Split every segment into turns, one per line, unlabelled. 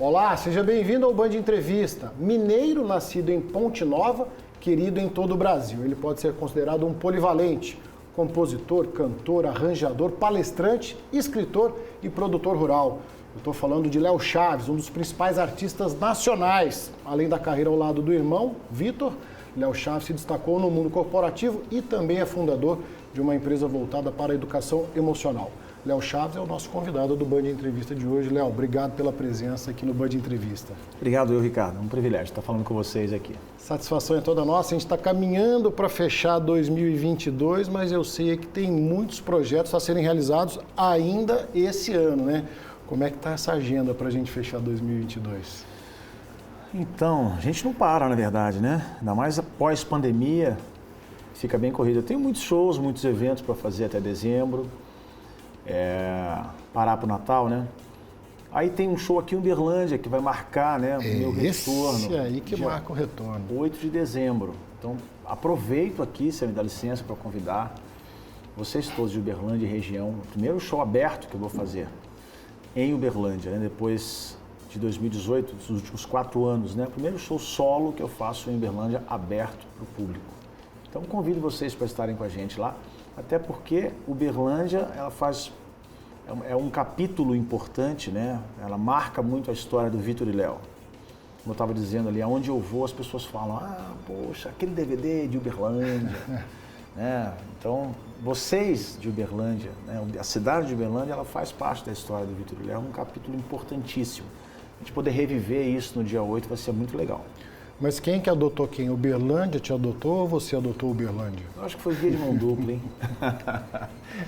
Olá, seja bem-vindo ao Band Entrevista. Mineiro nascido em Ponte Nova, querido em todo o Brasil. Ele pode ser considerado um polivalente, compositor, cantor, arranjador, palestrante, escritor e produtor rural. Eu estou falando de Léo Chaves, um dos principais artistas nacionais. Além da carreira ao lado do irmão, Vitor, Léo Chaves se destacou no mundo corporativo e também é fundador de uma empresa voltada para a educação emocional. Léo Chaves é o nosso convidado do Band Entrevista de hoje. Léo, obrigado pela presença aqui no Band Entrevista.
Obrigado, Ricardo. É um privilégio estar falando com vocês aqui.
Satisfação é toda nossa. A gente está caminhando para fechar 2022, mas eu sei que tem muitos projetos a serem realizados ainda esse ano, né? Como é que está essa agenda para a gente fechar 2022?
Então, a gente não para, na verdade, né? Ainda mais após pandemia, fica bem corrido. Eu tenho muitos shows, muitos eventos para fazer até dezembro. Parar para o Natal, né? Aí tem um show aqui em Uberlândia que vai marcar, né, o meu retorno.
Esse aí que marca o retorno.
8 de dezembro. Então, aproveito aqui, se me dá licença, para convidar vocês todos de Uberlândia e região. O primeiro show aberto que eu vou fazer em Uberlândia, né? Depois de 2018, dos últimos 4 anos, né? O primeiro show solo que eu faço em Uberlândia aberto para o público. Então, convido vocês para estarem com a gente lá. Até porque Uberlândia, ela é um capítulo importante, né? Ela marca muito a história do Vitor e Léo. Como eu estava dizendo ali, aonde eu vou as pessoas falam, poxa, aquele DVD de Uberlândia. Né? Então, vocês de Uberlândia, né? A cidade de Uberlândia, ela faz parte da história do Vitor e Léo, é um capítulo importantíssimo. A gente poder reviver isso no dia 8 vai ser muito legal.
Mas quem que adotou quem? Uberlândia te adotou ou você adotou Uberlândia?
Eu acho que foi via de mão dupla, hein?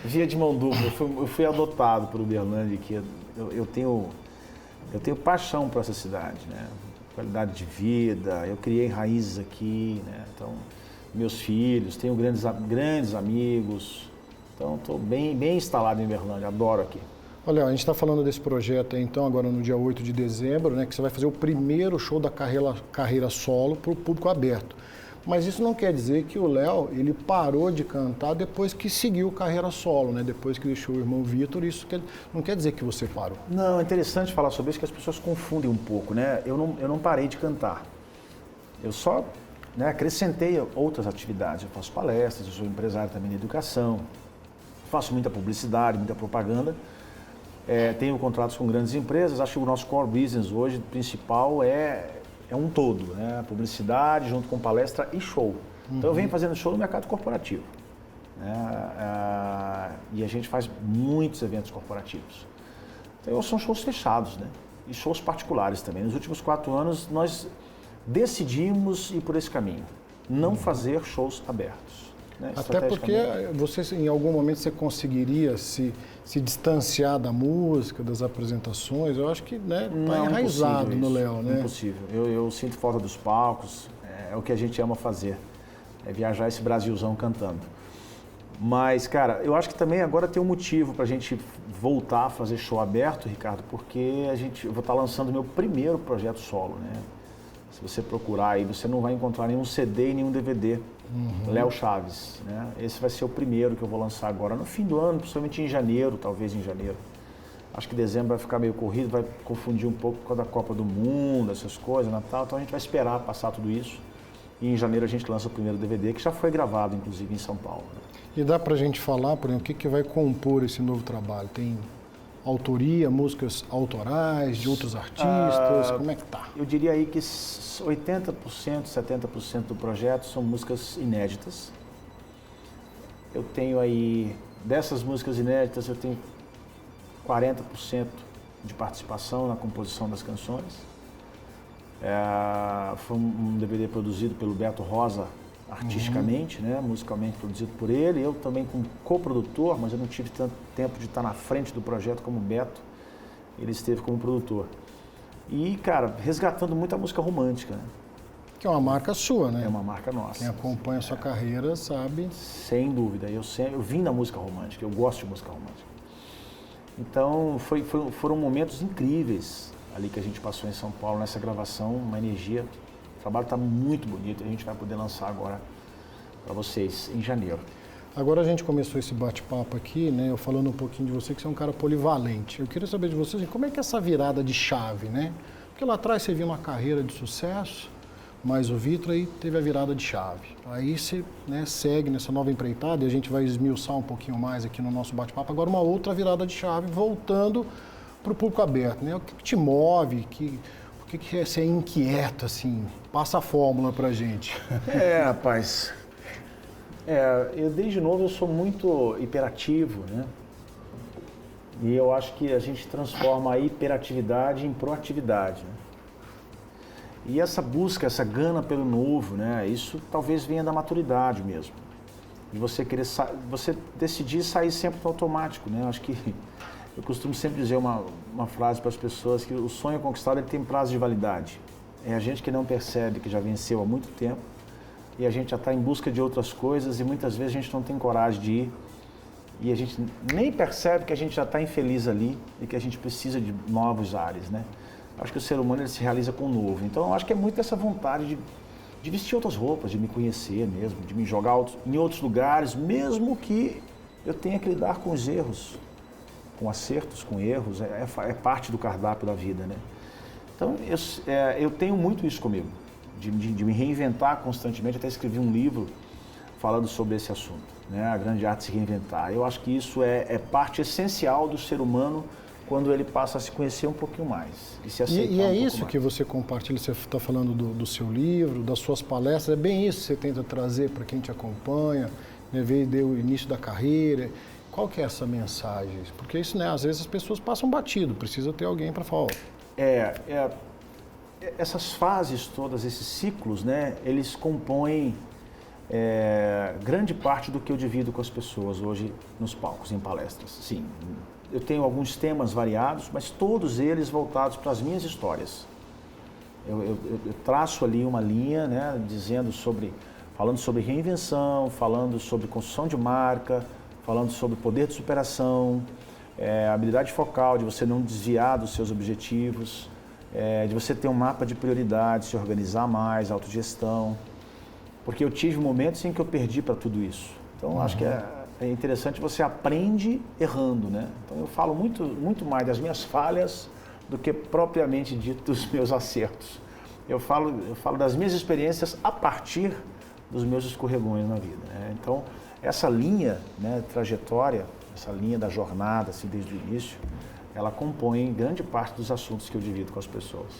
Via de mão dupla. Eu fui adotado por Uberlândia, que eu tenho paixão por essa cidade, né? Qualidade de vida, eu criei raízes aqui, né? Então, meus filhos, tenho grandes amigos. Então, estou bem instalado em Uberlândia, adoro aqui.
Olha, a gente está falando desse projeto aí, então, agora no dia 8 de dezembro, né, que você vai fazer o primeiro show da carreira solo para o público aberto. Mas isso não quer dizer que o Léo, ele parou de cantar depois que seguiu carreira solo, né? Depois que deixou o irmão Vitor, não quer dizer que você parou.
Não, é interessante falar sobre isso, que as pessoas confundem um pouco, né? Eu não parei de cantar. Eu só, né, acrescentei outras atividades. Eu faço palestras, eu sou empresário também de educação, faço muita publicidade, muita propaganda. Tenho contratos com grandes empresas, acho que o nosso core business hoje, principal, é um todo, né? Publicidade junto com palestra e show. Então eu venho fazendo show no mercado corporativo, né? E a gente faz muitos eventos corporativos. Então são shows fechados, né? E shows particulares também. Nos últimos 4 anos nós decidimos ir por esse caminho, não fazer shows abertos. Né?
Até porque você, em algum momento você conseguiria se distanciar da música, das apresentações. Eu acho que está enraizado no Léo, né?
Impossível. Eu sinto falta dos palcos, é o que a gente ama fazer, é viajar esse Brasilzão cantando. Mas, cara, eu acho que também agora tem um motivo para a gente voltar a fazer show aberto, Ricardo, porque eu vou estar lançando o meu primeiro projeto solo, né? Se você procurar aí, você não vai encontrar nenhum CD e nenhum DVD. Léo Chaves, né? Esse vai ser o primeiro que eu vou lançar agora no fim do ano, principalmente em janeiro, talvez em janeiro. Acho que dezembro vai ficar meio corrido, vai confundir um pouco com a da Copa do Mundo, essas coisas, Natal. Então a gente vai esperar passar tudo isso e em janeiro a gente lança o primeiro DVD, que já foi gravado, inclusive, em São Paulo. Né?
E dá pra gente falar, por exemplo, o que vai compor esse novo trabalho? Tem autoria, músicas autorais, de outros artistas, como é que tá?
Eu diria aí que 80%, 70% do projeto são músicas inéditas. Eu tenho aí, dessas músicas inéditas, eu tenho 40% de participação na composição das canções. Foi um DVD produzido pelo Beto Rosa, artisticamente, né? Musicalmente produzido por ele. Eu também como coprodutor, mas eu não tive tanto tempo de estar na frente do projeto como o Beto. Ele esteve como produtor. E, cara, resgatando muita música romântica, né?
Que é uma marca sua, né?
É uma marca nossa.
Quem acompanha a sua carreira sabe.
Sem dúvida. Eu vim da música romântica, eu gosto de música romântica. Então, foram momentos incríveis ali que a gente passou em São Paulo, nessa gravação, uma energia. O trabalho está muito bonito, a gente vai poder lançar agora para vocês em janeiro.
Agora a gente começou esse bate-papo aqui, né? Eu falando um pouquinho de você, que você é um cara polivalente. Eu queria saber de você, assim, como é que é essa virada de chave, né? Porque lá atrás você viu uma carreira de sucesso, mas o Vitor aí teve a virada de chave. Aí você, né, segue nessa nova empreitada, e a gente vai esmiuçar um pouquinho mais aqui no nosso bate-papo. Agora uma outra virada de chave, voltando para o público aberto, né? O que te move? Por que você é inquieto, assim? Passa a fórmula pra gente.
Rapaz, eu desde novo eu sou muito hiperativo, né? E eu acho que a gente transforma a hiperatividade em proatividade, né? E essa busca, essa gana pelo novo, né? Isso talvez venha da maturidade mesmo. De você querer, você decidir sair sempre do automático, né? Eu acho que eu costumo sempre dizer uma frase para as pessoas que o sonho conquistado ele tem prazo de validade. É a gente que não percebe que já venceu há muito tempo e a gente já está em busca de outras coisas e muitas vezes a gente não tem coragem de ir e a gente nem percebe que a gente já está infeliz ali e que a gente precisa de novos ares, né? Acho que o ser humano ele se realiza com o novo. Então eu acho que é muito essa vontade de vestir outras roupas, de me conhecer mesmo, de me jogar em outros lugares, mesmo que eu tenha que lidar com os erros, com acertos, com erros, é parte do cardápio da vida, né? Então, eu tenho muito isso comigo, de me reinventar constantemente. Até escrevi um livro falando sobre esse assunto, né? A grande arte de se reinventar. Eu acho que isso é parte essencial do ser humano quando ele passa a se conhecer um pouquinho mais e se aceitar
E é
um pouco
isso
mais.
Que você compartilha, você está falando do seu livro, das suas palestras, é bem isso que você tenta trazer para quem te acompanha, né? Veio o início da carreira. Qual que é essa mensagem? Porque isso, né, às vezes as pessoas passam batido, precisa ter alguém para falar.
Essas fases todas, esses ciclos, né, eles compõem grande parte do que eu divido com as pessoas hoje nos palcos, em palestras. Sim, eu tenho alguns temas variados, mas todos eles voltados para as minhas histórias. Eu traço ali uma linha, né, falando sobre reinvenção, falando sobre construção de marca, falando sobre poder de superação, habilidade focal, de você não desviar dos seus objetivos, de você ter um mapa de prioridades, se organizar mais, autogestão. Porque eu tive momentos em que eu perdi para tudo isso. Então, acho que é interessante, você aprende errando, né? Então, eu falo muito mais das minhas falhas do que propriamente dito dos meus acertos. Eu falo das minhas experiências a partir dos meus escorregões na vida, né? Então, essa linha, né, trajetória, essa linha da jornada, assim, desde o início, ela compõe grande parte dos assuntos que eu divido com as pessoas.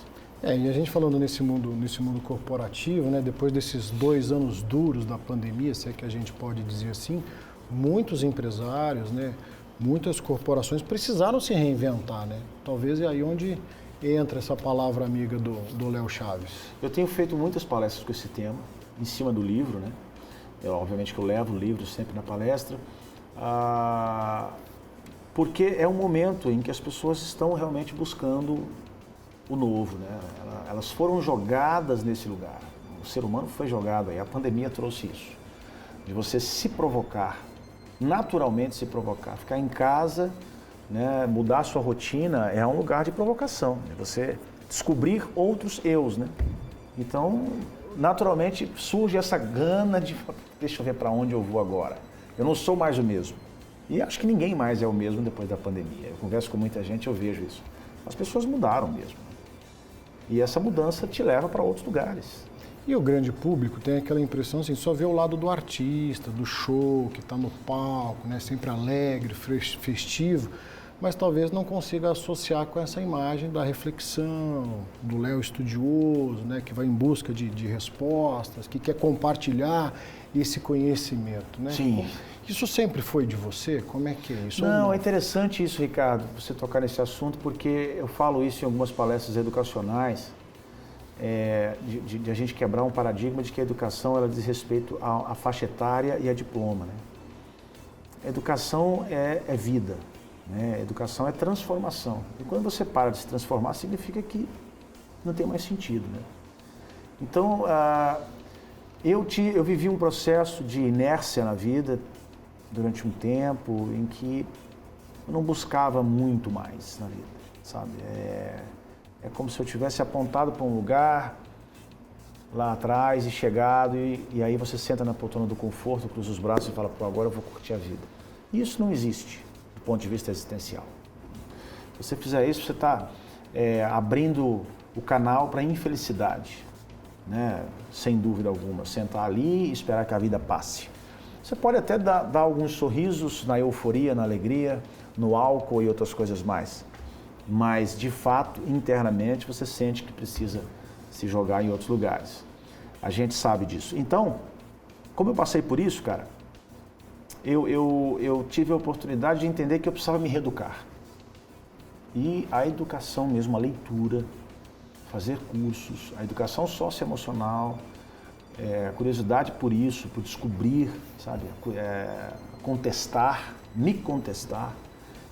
E a gente falando nesse mundo corporativo, né, depois desses 2 anos duros da pandemia, se é que a gente pode dizer assim, muitos empresários, né, muitas corporações precisaram se reinventar, né? Talvez é aí onde entra essa palavra amiga do Léo Chaves.
Eu tenho feito muitas palestras com esse tema, em cima do livro, né? Obviamente que eu levo o livro sempre na palestra, porque é um momento em que as pessoas estão realmente buscando o novo, né? Elas foram jogadas nesse lugar. O ser humano foi jogado aí, a pandemia trouxe isso. De você se provocar, naturalmente se provocar. Ficar em casa, né, mudar a sua rotina é um lugar de provocação. É você descobrir outros eus, né? Então, naturalmente surge essa gana de, deixa eu ver para onde eu vou agora. Eu não sou mais o mesmo. E acho que ninguém mais é o mesmo depois da pandemia. Eu converso com muita gente, eu vejo isso. As pessoas mudaram mesmo. E essa mudança te leva para outros lugares.
E o grande público tem aquela impressão assim, só vê o lado do artista, do show, que está no palco, né, sempre alegre, festivo, mas talvez não consiga associar com essa imagem da reflexão, do Léo estudioso, né, que vai em busca de respostas, que quer compartilhar esse conhecimento, né?
Sim.
Isso sempre foi de você? Como é que é isso?
Não, é interessante isso, Ricardo, você tocar nesse assunto, porque eu falo isso em algumas palestras educacionais, de a gente quebrar um paradigma de que a educação ela diz respeito à faixa etária e a diploma, né? A educação é vida, né? A educação é transformação. E quando você para de se transformar, significa que não tem mais sentido, né? Então, eu vivi um processo de inércia na vida durante um tempo em que eu não buscava muito mais na vida, sabe? É como se eu tivesse apontado para um lugar lá atrás e chegado e aí você senta na poltrona do conforto, cruza os braços e fala, pô, agora eu vou curtir a vida. E isso não existe do ponto de vista existencial. Se você fizer isso, você está abrindo o canal para a infelicidade, né? Sem dúvida alguma, sentar ali e esperar que a vida passe. Você pode até dar alguns sorrisos na euforia, na alegria, no álcool e outras coisas mais, mas de fato, internamente, você sente que precisa se jogar em outros lugares. A gente sabe disso. Então, como eu passei por isso, cara, eu tive a oportunidade de entender que eu precisava me reeducar. E a educação mesmo, a leitura, fazer cursos, a educação socioemocional, a curiosidade por isso, por descobrir, sabe, contestar,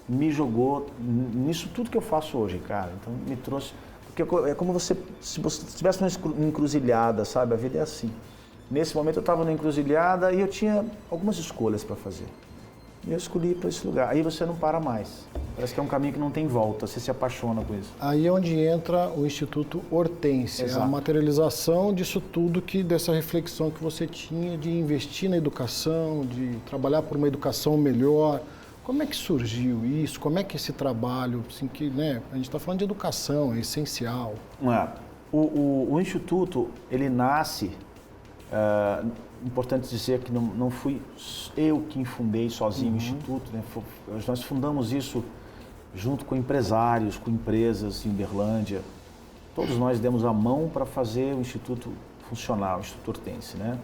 me jogou nisso tudo que eu faço hoje, cara. Então me trouxe, porque é como se você estivesse numa encruzilhada, sabe? A vida é assim. Nesse momento eu estava numa encruzilhada e eu tinha algumas escolhas para fazer. E eu escolhi para esse lugar. Aí você não para mais. Parece que é um caminho que não tem volta, você se apaixona com isso.
Aí é onde entra o Instituto Hortência, a materialização disso tudo, dessa reflexão que você tinha de investir na educação, de trabalhar por uma educação melhor. Como é que surgiu isso? Como é que esse trabalho, assim, que, né, a gente está falando de educação, é essencial.
O Instituto, ele nasce, importante dizer que não fui eu quem fundei sozinho o Instituto, né? Nós fundamos isso junto com empresários, com empresas em Uberlândia. Todos nós demos a mão para fazer o Instituto funcionar, o Instituto Hortência, né?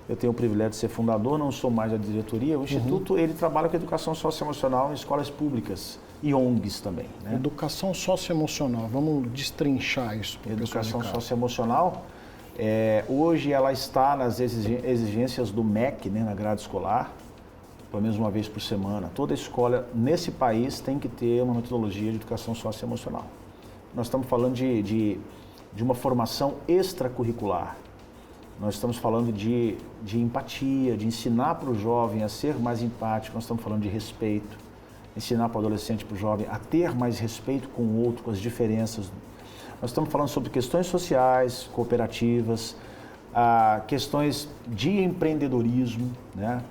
Eu tenho o privilégio de ser fundador, não sou mais da diretoria. O Instituto, ele trabalha com educação socioemocional em escolas públicas e ONGs também, né?
Educação socioemocional, vamos destrinchar isso.
Educação socioemocional, hoje ela está nas exigências do MEC, né, na grade escolar, pelo menos uma vez por semana. Toda escola nesse país tem que ter uma metodologia de educação socioemocional. Nós estamos falando de uma formação extracurricular. Nós estamos falando de empatia, de ensinar para o jovem a ser mais empático. Nós estamos falando de respeito, ensinar para o adolescente, para o jovem a ter mais respeito com o outro, com as diferenças. Nós estamos falando sobre questões sociais, cooperativas, questões de empreendedorismo, né?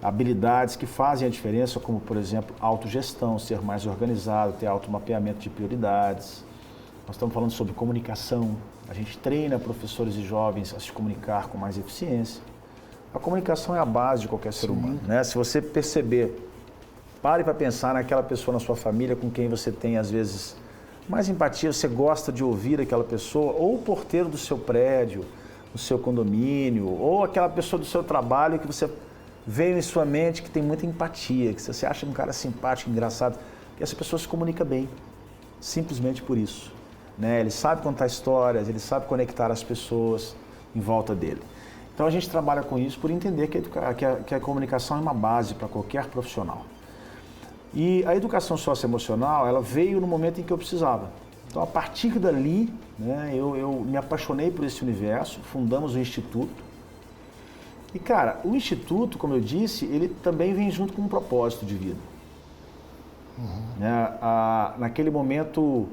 Habilidades que fazem a diferença, como, por exemplo, autogestão, ser mais organizado, ter automapeamento de prioridades. Nós estamos falando sobre comunicação. A gente treina professores e jovens a se comunicar com mais eficiência. A comunicação é a base de qualquer ser humano, né? Se você perceber, pare para pensar naquela pessoa na sua família com quem você tem, às vezes, mais empatia, você gosta de ouvir aquela pessoa, ou o porteiro do seu prédio, do seu condomínio, ou aquela pessoa do seu trabalho que você veio em sua mente que tem muita empatia, que você acha um cara simpático, engraçado, e essa pessoa se comunica bem, simplesmente por isso, né? Ele sabe contar histórias, ele sabe conectar as pessoas em volta dele. Então a gente trabalha com isso por entender que a comunicação é uma base para qualquer profissional. E a educação socioemocional, ela veio no momento em que eu precisava. Então a partir dali, né, eu me apaixonei por esse universo, fundamos o Instituto. E, cara, o Instituto, como eu disse, ele também vem junto com um propósito de vida. Naquele momento,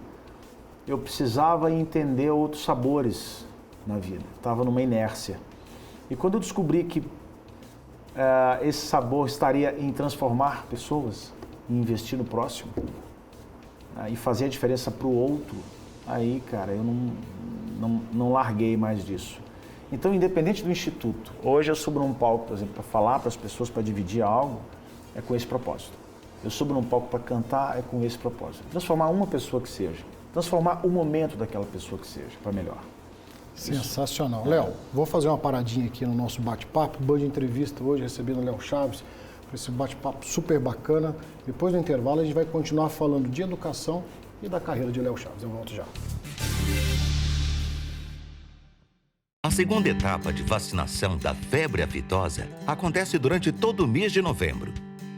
eu precisava entender outros sabores na vida. Estava numa inércia. E quando eu descobri que esse sabor estaria em transformar pessoas, em investir no próximo, e fazer a diferença para o outro, aí, cara, eu não larguei mais disso. Então, independente do Instituto, hoje eu subo num palco, por exemplo, para falar para as pessoas, para dividir algo, é com esse propósito. Eu subo num palco para cantar, é com esse propósito. Transformar uma pessoa que seja, transformar o momento daquela pessoa que seja, para melhor.
Sensacional. Léo, vou fazer uma paradinha aqui no nosso bate-papo, Band Entrevista hoje, recebendo o Léo Chaves, para esse bate-papo super bacana. Depois do intervalo, a gente vai continuar falando de educação e da carreira de Léo Chaves. Eu volto já.
A segunda etapa de vacinação da febre aftosa acontece durante todo o mês de novembro.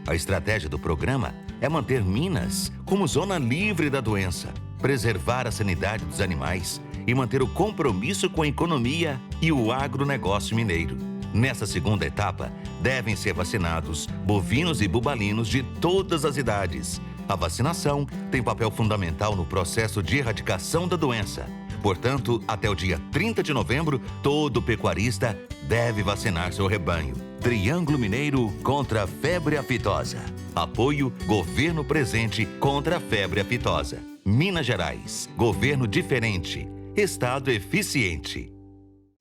A estratégia do programa é manter Minas como zona livre da doença, preservar a sanidade dos animais e manter o compromisso com a economia e o agronegócio mineiro. Nessa segunda etapa, devem ser vacinados bovinos e bubalinos de todas as idades. A vacinação tem papel fundamental no processo de erradicação da doença. Portanto, até o dia 30 de novembro, todo pecuarista deve vacinar seu rebanho. Triângulo Mineiro contra a febre aftosa. Apoio Governo Presente contra a febre aftosa. Minas Gerais, governo diferente. Estado eficiente.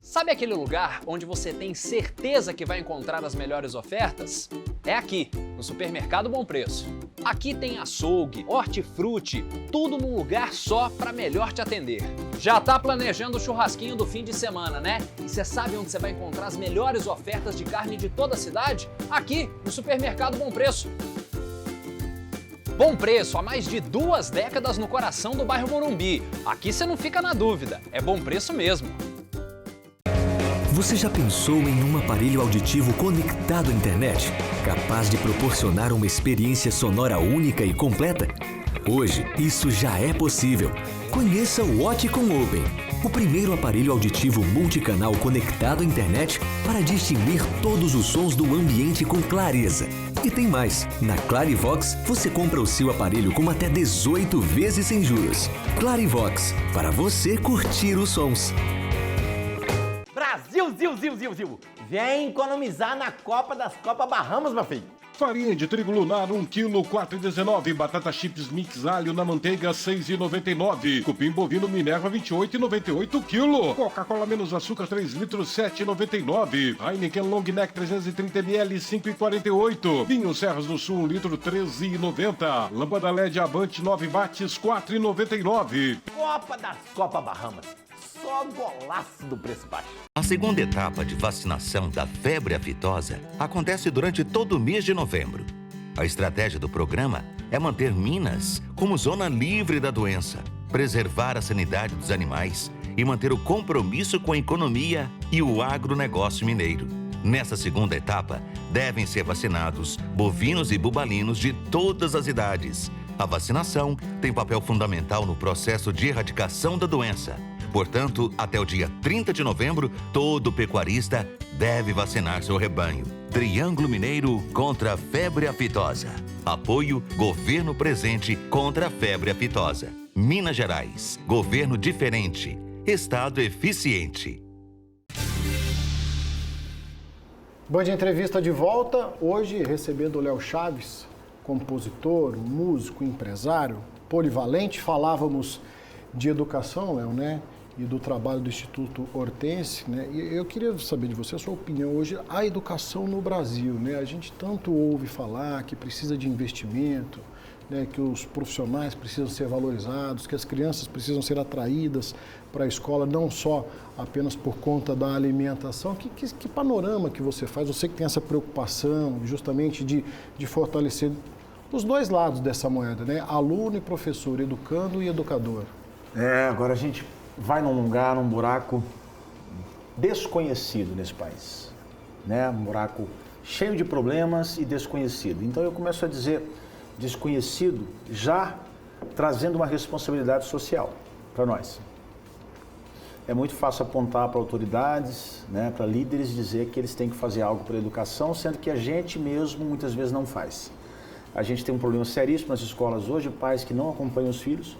Sabe aquele lugar onde você tem certeza que vai encontrar as melhores ofertas? É aqui, no Supermercado Bom Preço. Aqui tem açougue, hortifruti, tudo num lugar só para melhor te atender. Já tá planejando o churrasquinho do fim de semana, né? E você sabe onde você vai encontrar as melhores ofertas de carne de toda a cidade? Aqui, no Supermercado Bom Preço. Bom Preço há mais de 2 décadas no coração do bairro Morumbi. Aqui você não fica na dúvida, é bom preço mesmo.
Você já pensou em um aparelho auditivo conectado à internet, capaz de proporcionar uma experiência sonora única e completa? Hoje, isso já é possível. Conheça o Oticon Open, o primeiro aparelho auditivo multicanal conectado à internet para distinguir todos os sons do ambiente com clareza. E tem mais, na Clarivox você compra o seu aparelho com até 18 vezes sem juros. Clarivox, para você curtir os sons.
Brasil! Vem economizar na Copa das Copas Bahamas, meu filho.
Farinha de trigo lunar 1 kg, 4,19. Batata chips mix alho na manteiga 6,99. Cupim bovino Minerva 28,98 kg. Coca-Cola menos açúcar 3 litros 7,99. Heineken Long Neck 330 ml 5,48. Vinho Serras do Sul 1 litro 13,90. Lâmpada LED Avante 9 watts 4,99.
Copa das Copas Bahamas. Só golaço do preço baixo.
A segunda etapa de vacinação da febre aftosa acontece durante todo o mês de novembro. A estratégia do programa é manter Minas como zona livre da doença, preservar a sanidade dos animais e manter o compromisso com a economia e o agronegócio mineiro. Nessa segunda etapa, devem ser vacinados bovinos e bubalinos de todas as idades. A vacinação tem papel fundamental no processo de erradicação da doença. Portanto, até o dia 30 de novembro, todo pecuarista deve vacinar seu rebanho. Triângulo Mineiro contra a febre aftosa. Apoio Governo Presente contra a febre aftosa. Minas Gerais. Governo diferente. Estado eficiente.
Band Entrevista de volta. Hoje recebendo o Léo Chaves, compositor, músico, empresário, polivalente. Falávamos de educação, Léo, né? E do trabalho do Instituto Hortense, né? E eu queria saber de você a sua opinião hoje, a educação no Brasil, né? A gente tanto ouve falar que precisa de investimento, né? Que os profissionais precisam ser valorizados, que as crianças precisam ser atraídas para a escola, não só apenas por conta da alimentação. Que panorama que você faz? Você que tem essa preocupação justamente de fortalecer os dois lados dessa moeda, né? Aluno e professor, educando e educador.
Agora a gente vai num lugar, num buraco desconhecido nesse país, né? Um buraco cheio de problemas e desconhecido. Então eu começo a dizer desconhecido já trazendo uma responsabilidade social para nós. É muito fácil apontar para autoridades, né, para líderes dizer que eles têm que fazer algo para a educação, sendo que a gente mesmo muitas vezes não faz. A gente tem um problema seríssimo nas escolas hoje, pais que não acompanham os filhos,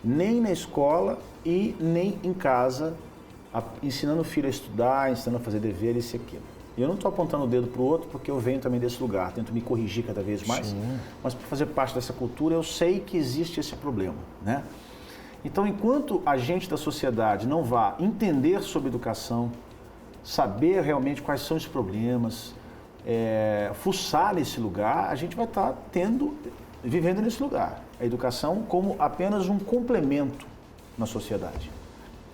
nem na escola e nem em casa, ensinando o filho a estudar, ensinando a fazer dever, isso e aquilo. E eu não estou apontando o dedo para o outro porque eu venho também desse lugar, tento me corrigir cada vez mais, mas para fazer parte dessa cultura eu sei que existe esse problema, né? Então, enquanto a gente da sociedade não vá entender sobre educação, saber realmente quais são os problemas, fuçar nesse lugar, a gente vai estar vivendo nesse lugar. A educação como apenas um complemento na sociedade.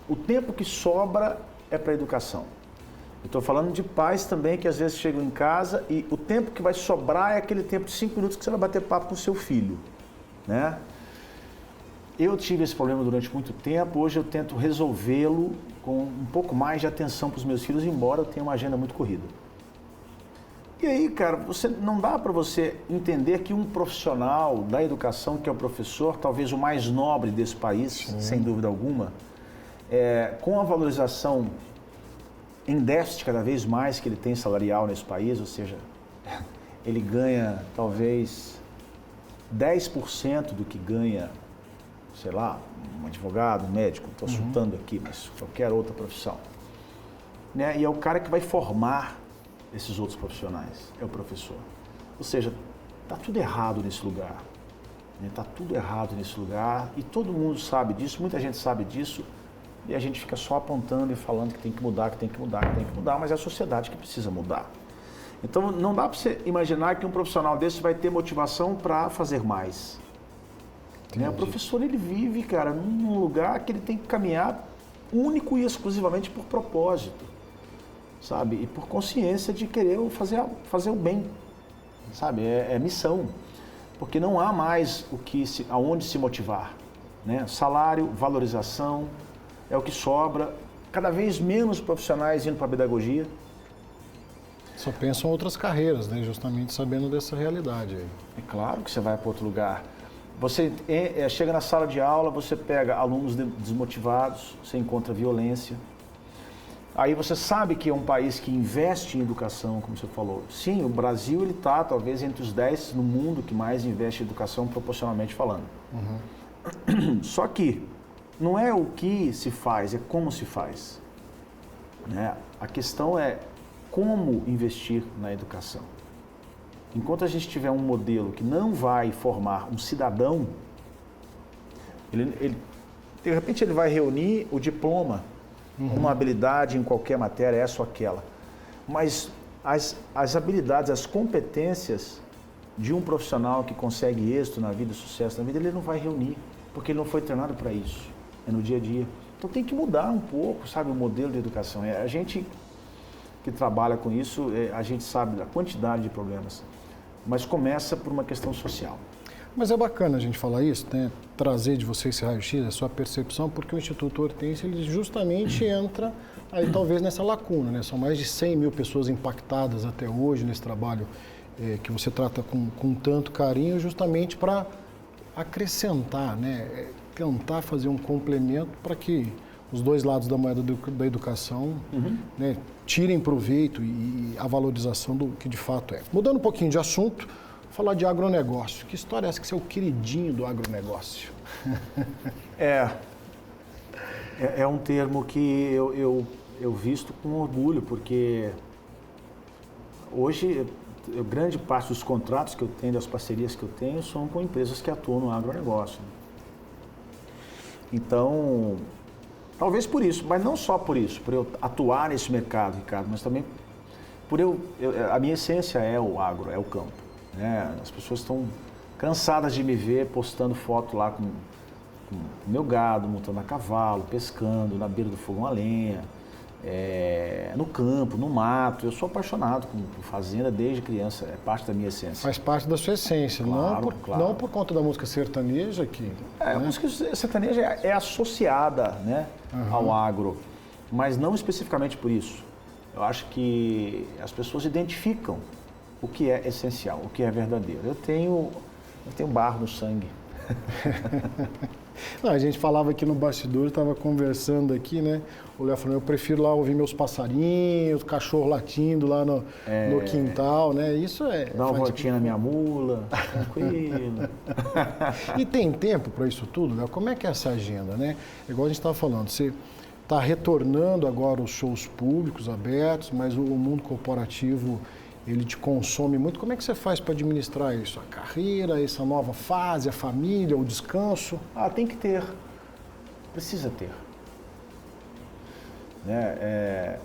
O tempo que sobra é para a educação. Eu estou falando de pais também que às vezes chegam em casa e o tempo que vai sobrar é aquele tempo de 5 minutos que você vai bater papo com o seu filho, né? Eu tive esse problema durante muito tempo, hoje eu tento resolvê-lo com um pouco mais de atenção para os meus filhos, embora eu tenha uma agenda muito corrida. E aí, cara, não dá para você entender que um profissional da educação, que é o professor, talvez o mais nobre desse país, sem dúvida alguma, com a valorização em déficit cada vez mais que ele tem salarial nesse país, ou seja, ele ganha talvez 10% do que ganha, sei lá, um advogado, um médico, estou chutando aqui, mas qualquer outra profissão. Né? E é o cara que vai formar esses outros profissionais, é o professor. Ou seja, está tudo errado nesse lugar. Está tudo errado nesse lugar e todo mundo sabe disso, muita gente sabe disso, E a gente fica só apontando e falando que tem que mudar, que tem que mudar, que tem que mudar, mas é a sociedade que precisa mudar. Então não dá para você imaginar que um profissional desse vai ter motivação para fazer mais. Né? O professor, ele vive, cara, num lugar que ele tem que caminhar único e exclusivamente por propósito, sabe? E por consciência de querer fazer o bem, sabe? É missão, porque não há mais aonde se motivar, né? Salário, valorização, é o que sobra, cada vez menos profissionais indo para a pedagogia.
Só pensam em outras carreiras, né? Justamente sabendo dessa realidade aí.
É claro que você vai para outro lugar. Você chega na sala de aula, você pega alunos desmotivados, você encontra violência. Aí você sabe que é um país que investe em educação, como você falou. Sim, o Brasil ele está talvez entre os 10 no mundo que mais investe em educação proporcionalmente falando. Só que não é o que se faz, é como se faz. Né? A questão é como investir na educação. Enquanto a gente tiver um modelo que não vai formar um cidadão, de repente ele vai reunir o diploma, uma habilidade em qualquer matéria, essa ou aquela. Mas as habilidades, as competências de um profissional que consegue êxito na vida, sucesso na vida, ele não vai reunir, porque ele não foi treinado para isso, é no dia a dia. Então tem que mudar um pouco, sabe, o modelo de educação. A gente que trabalha com isso, a gente sabe da quantidade de problemas. Mas começa por uma questão social.
Mas é bacana a gente falar isso, né? Trazer de você esse raio-x, a sua percepção, porque o Instituto Hortência, ele justamente entra aí talvez nessa lacuna, né? São mais de 100 mil pessoas impactadas até hoje nesse trabalho que você trata com tanto carinho, justamente para acrescentar, né? Tentar fazer um complemento para que os dois lados da moeda da educação né, tirem proveito e a valorização do que de fato é. Mudando um pouquinho de assunto, falar de agronegócio. Que história é essa que você é o queridinho do agronegócio?
É um termo que eu visto com orgulho, porque hoje grande parte dos contratos que eu tenho, das parcerias que eu tenho, são com empresas que atuam no agronegócio. Então, talvez por isso, mas não só por isso, por eu atuar nesse mercado, Ricardo, mas também por a minha essência é o agro, é o campo. Né? As pessoas estão cansadas de me ver postando foto lá com meu gado, montando a cavalo, pescando, na beira do fogão a lenha, no campo, no mato. Eu sou apaixonado por fazenda desde criança, é parte da minha essência.
Faz parte da sua essência,
claro,
não por conta da música sertaneja que...
A música sertaneja é associada, né, ao agro, mas não especificamente por isso. Eu acho que as pessoas identificam o que é essencial, o que é verdadeiro. Eu tenho barro no sangue.
Não, a gente falava aqui no bastidor, estava conversando aqui, né? O Léo falou, eu prefiro lá ouvir meus passarinhos, cachorro latindo lá no quintal, né? Isso é...
Dar uma voltinha na minha mula, tranquilo.
E tem tempo para isso tudo, Léo? Como é que é essa agenda, né? Igual a gente estava falando, você está retornando agora os shows públicos abertos, mas o mundo corporativo, ele te consome muito. Como é que você faz para administrar isso? A carreira, essa nova fase, a família, o descanso?
Tem que ter. Precisa ter. Né?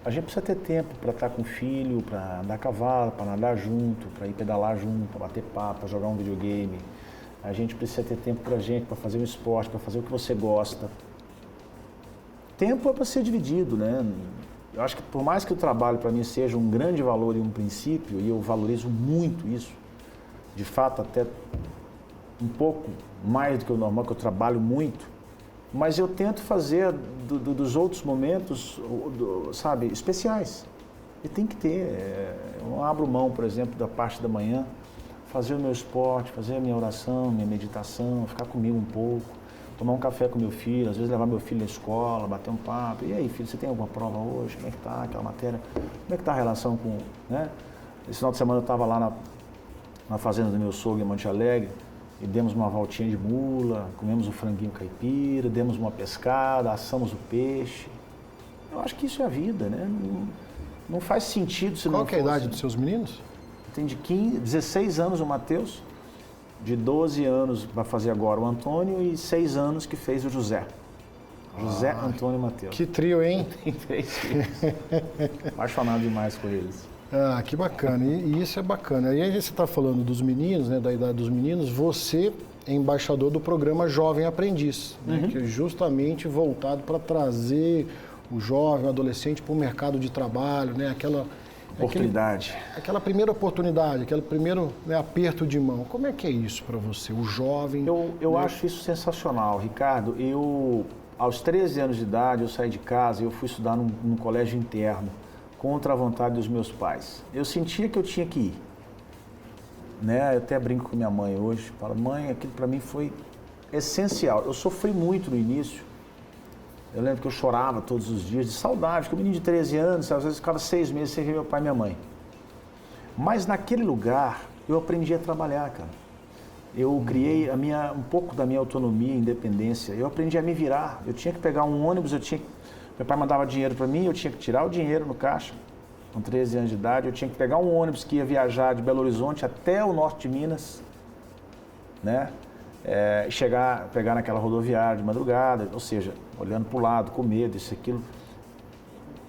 A gente precisa ter tempo para estar com o filho, para andar a cavalo, para nadar junto, para ir pedalar junto, para bater papo, para jogar um videogame. A gente precisa ter tempo para a gente, para fazer um esporte, para fazer o que você gosta. Tempo é para ser dividido, né? Eu acho que por mais que o trabalho para mim seja um grande valor e um princípio, e eu valorizo muito isso, de fato até um pouco mais do que o normal, que eu trabalho muito, mas eu tento fazer dos outros momentos, sabe, especiais. E tem que ter. Eu não abro mão, por exemplo, da parte da manhã, fazer o meu esporte, fazer a minha oração, minha meditação, ficar comigo um pouco. Tomar um café com meu filho, às vezes levar meu filho na escola, bater um papo. E aí, filho, você tem alguma prova hoje? Como é que tá aquela matéria? Como é que tá a relação com... Né? Esse final de semana eu estava lá na fazenda do meu sogro, em Monte Alegre, e demos uma voltinha de mula, comemos um franguinho caipira, demos uma pescada, assamos o peixe. Eu acho que isso é a vida, né? Não faz sentido se não fosse.
Qual que é a idade dos seus meninos?
Tem de 16 anos o Matheus, de 12 anos vai fazer agora o Antônio e 6 anos que fez o José. José Antônio Mateus.
Que trio, hein?
Tem 3 filhos. Apaixonado demais por eles.
Ah, que bacana. E isso é bacana. E aí você está falando dos meninos, né, da idade dos meninos, você é embaixador do programa Jovem Aprendiz, né, que é justamente voltado para trazer o jovem, o adolescente para o mercado de trabalho, né,
Oportunidade.
aquela primeira oportunidade, aquele primeiro, né, aperto de mão. Como é que é isso para você, o jovem?
Eu acho isso sensacional, Ricardo. Aos 13 anos de idade, eu saí de casa e eu fui estudar num colégio interno, contra a vontade dos meus pais. Eu sentia que eu tinha que ir. Né? Eu até brinco com minha mãe hoje, falo, mãe, aquilo para mim foi essencial. Eu sofri muito no início. Eu lembro que eu chorava todos os dias de saudade, porque o menino de 13 anos, às vezes ficava 6 meses sem ver meu pai e minha mãe. Mas naquele lugar, eu aprendi a trabalhar, cara. Eu criei um pouco da minha autonomia e independência. Eu aprendi a me virar. Eu tinha que pegar um ônibus, meu pai mandava dinheiro para mim, eu tinha que tirar o dinheiro no caixa. Com 13 anos de idade, eu tinha que pegar um ônibus que ia viajar de Belo Horizonte até o norte de Minas, né? Pegar naquela rodoviária de madrugada, ou seja, olhando para o lado, com medo, isso, aquilo.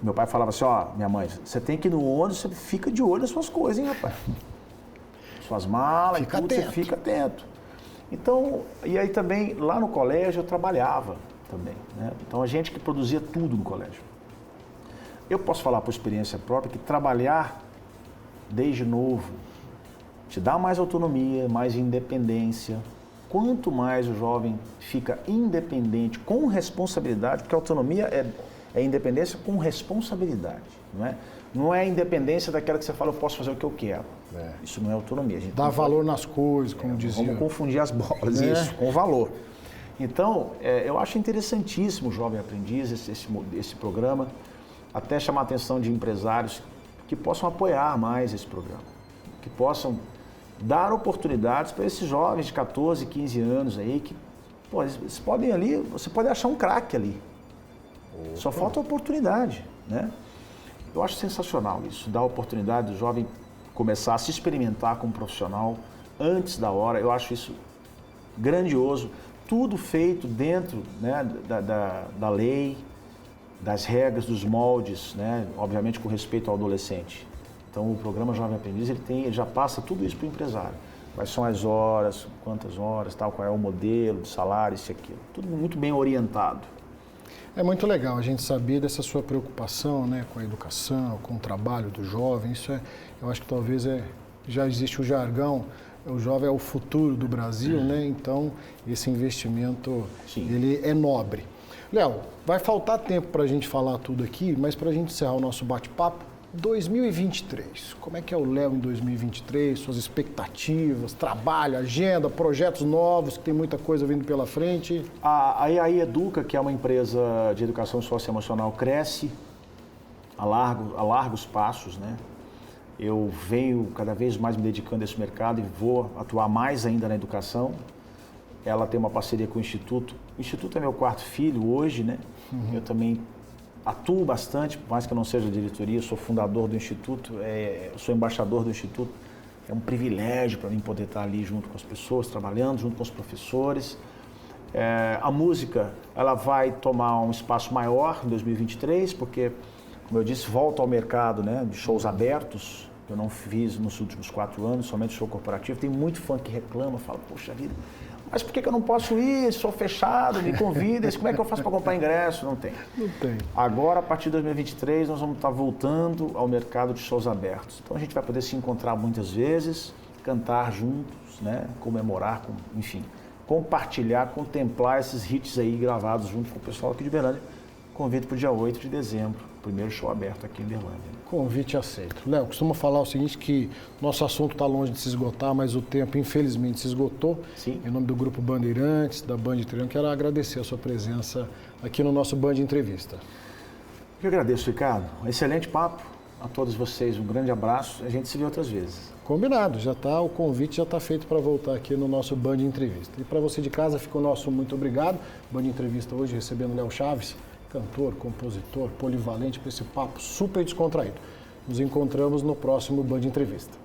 Meu pai falava assim, minha mãe, você tem que ir no ônibus, você fica de olho nas suas coisas, hein, rapaz? Suas malas e tudo, você fica atento. Então, e aí também, lá no colégio, eu trabalhava também, né? Então, a gente que produzia tudo no colégio. Eu posso falar por experiência própria que trabalhar desde novo te dá mais autonomia, mais independência. Quanto mais o jovem fica independente, com responsabilidade, porque a autonomia é independência com responsabilidade, não é? Não é a independência daquela que você fala, eu posso fazer o que eu quero. Isso não é autonomia. A gente
dá valor nas coisas, como dizia.
Vamos confundir as bolas, isso, com valor. Então, eu acho interessantíssimo o Jovem Aprendiz, esse programa, até chamar a atenção de empresários que possam apoiar mais esse programa, que possam dar oportunidades para esses jovens de 14, 15 anos aí, que eles podem ali, você pode achar um craque ali. Só falta oportunidade, né? Eu acho sensacional isso, dar a oportunidade do jovem começar a se experimentar como profissional antes da hora. Eu acho isso grandioso. Tudo feito dentro, né, da lei, das regras, dos moldes, né, obviamente com respeito ao adolescente. Então o programa Jovem Aprendiz ele já passa tudo isso para o empresário. Quais são as horas, quantas horas, tal, qual é o modelo de salário, isso e aquilo. Tudo muito bem orientado.
É muito legal a gente saber dessa sua preocupação, né, com a educação, com o trabalho do jovem. Isso eu acho que talvez já existe o jargão, o jovem é o futuro do Brasil, né? Então esse investimento ele é nobre. Léo, vai faltar tempo para a gente falar tudo aqui, mas para a gente encerrar o nosso bate-papo, 2023, como é que é o Léo em 2023, suas expectativas, trabalho, agenda, projetos novos, que tem muita coisa vindo pela frente?
A Educa, que é uma empresa de educação socioemocional, cresce a largos passos, né? Eu venho cada vez mais me dedicando a esse mercado e vou atuar mais ainda na educação. Ela tem uma parceria com o Instituto. O Instituto é meu 4º filho hoje, né? Eu também atuo bastante, por mais que eu não seja diretoria, sou fundador do Instituto, sou embaixador do Instituto. É um privilégio para mim poder estar ali junto com as pessoas, trabalhando junto com os professores. A música, ela vai tomar um espaço maior em 2023, porque, como eu disse, volto ao mercado, né, de shows abertos. Eu não fiz nos últimos 4 anos, somente show corporativo. Tem muito fã que reclama, fala, poxa vida, mas por que eu não posso ir? Sou fechado, me convidem, como é que eu faço para comprar ingresso? Não tem.
Não tem.
Agora, a partir de 2023, nós vamos estar voltando ao mercado de shows abertos. Então a gente vai poder se encontrar muitas vezes, cantar juntos, né? Comemorar, enfim, compartilhar, contemplar esses hits aí gravados junto com o pessoal aqui de Uberlândia. Convido para o dia 8 de dezembro, primeiro show aberto aqui em Uberlândia.
Convite aceito. Léo, costumo falar o seguinte, que nosso assunto está longe de se esgotar, mas o tempo, infelizmente, se esgotou.
Sim.
Em nome do Grupo Bandeirantes, da Band Triângulo, quero agradecer a sua presença aqui no nosso Band Entrevista.
Eu agradeço, Ricardo. Um excelente papo. A todos vocês, um grande abraço. A gente se vê outras vezes.
Combinado. O convite já está feito para voltar aqui no nosso Band Entrevista. E para você de casa, fica o nosso muito obrigado. Band Entrevista hoje recebendo Léo Chaves, cantor, compositor, polivalente, para esse papo super descontraído. Nos encontramos no próximo Band Entrevista.